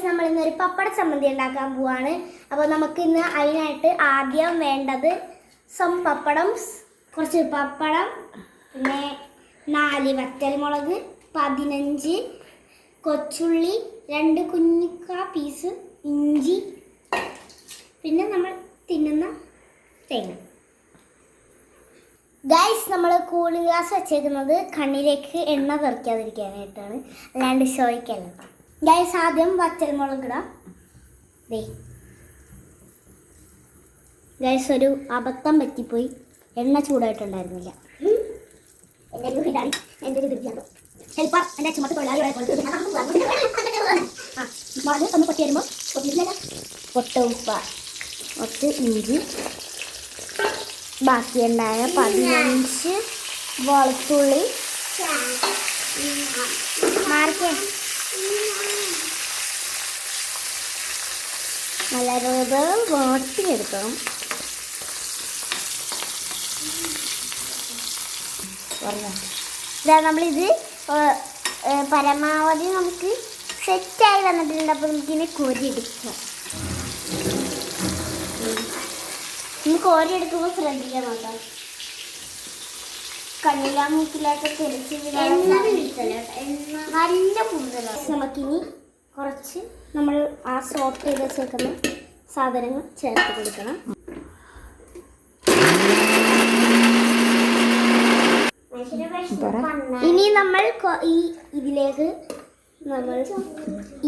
നമ്മൾ ഇന്നൊരു പപ്പട ചമ്മന്തി ഉണ്ടാക്കാൻ പോവാണ്. അപ്പോൾ നമുക്ക് ഇന്ന് അതിനായിട്ട് ആദ്യം വേണ്ടത് പപ്പടം, കുറച്ച് പപ്പടം, പിന്നെ 4 വറ്റൽമുളക്, 15 കൊച്ചുള്ളി, 2 കുഞ്ഞിക്ക പീസ് ഇഞ്ചി, പിന്നെ നമ്മൾ തിന്നുന്ന തേങ്ങ. ഗൈസ്, നമ്മൾ കൂളിംഗ് ഗ്ലാസ് വെച്ചേക്കുന്നത് കണ്ണിലേക്ക് എണ്ണ തെറിക്കാതിരിക്കാനായിട്ടാണ്, അല്ലാണ്ട് ഷോയ്ക്കല്ല. ഗൈസ്, ആദ്യം വറ്റൽമുളക് ഇടാം. ഗൈസ്, ഒരു അബദ്ധം പറ്റിപ്പോയി, എണ്ണ ചൂടായിട്ടുണ്ടായിരുന്നില്ല. മുളക് ഒന്ന് പൊട്ടി വരുമ്പോൾ പൊട്ട ഉപ്പ, കുറച്ച് ഇഞ്ചി, ബാക്കിയുണ്ടായ 15 വെളുത്തുള്ളി, മാർക്കേ നല്ലത് വാട്ടിയെടുക്കണം. നമ്മളിത് പരമാവധി നമുക്ക് സെറ്റായി വന്നിട്ടുണ്ട്. അപ്പോൾ നമുക്കിതിനെ കോരിയെടുക്കാം. കോരിയെടുക്കുമ്പോൾ ശ്രദ്ധിക്കാൻ നോക്കാം, കണ്ണിലാ മൂക്കിലൊക്കെ തെളിച്ച് നല്ല കൂടുതലാണ്. നമുക്കിനി കുറച്ച് നമ്മൾ ആ സോട്ട് ചെയ്ത് വെച്ചേക്കുന്ന സാധനങ്ങൾ ചേർത്ത് കൊടുക്കണം. ഇനി നമ്മൾ ഇതിലേക്ക് നമ്മൾ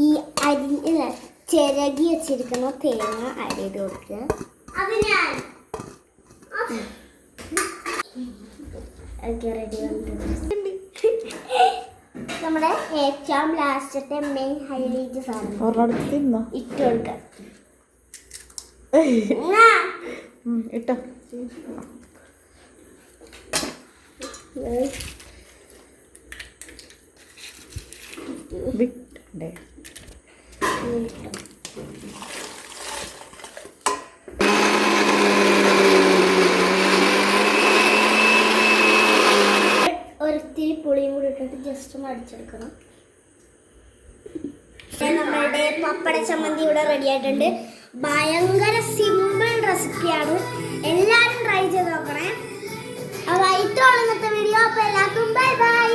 ഈ ചിരകി വെച്ചിരിക്കുന്ന തേങ്ങ ആഡ് ചെയ്ത് കൊടുക്കുക. നമ്മുടെ ഏറ്റവും ലാസ്റ്റത്തെ മെയിൻ ഹൈലൈറ്റ് സാധനം ഇട്ട് കൊടുക്കാം. ഇട്ടോ ഒരിത്തിരി പുളിയും കൂടി ഇട്ടിട്ട് ജസ്റ്റ് ഒന്ന് അടിച്ചെടുക്കണം. നമ്മളുടെ പപ്പട ചമ്മന്തി ഇവിടെ റെഡി ആയിട്ടുണ്ട്. ഭയങ്കര സിമ്പിൾ റെസിപ്പിയാണ്, എല്ലാവരും ട്രൈ ചെയ്ത് നോക്കണേ. അപ്പോൾ ഇത്രയാണ് ഇന്നത്തെ വീഡിയോ. അപ്പോൾ എല്ലാവർക്കും ബൈ ബൈ.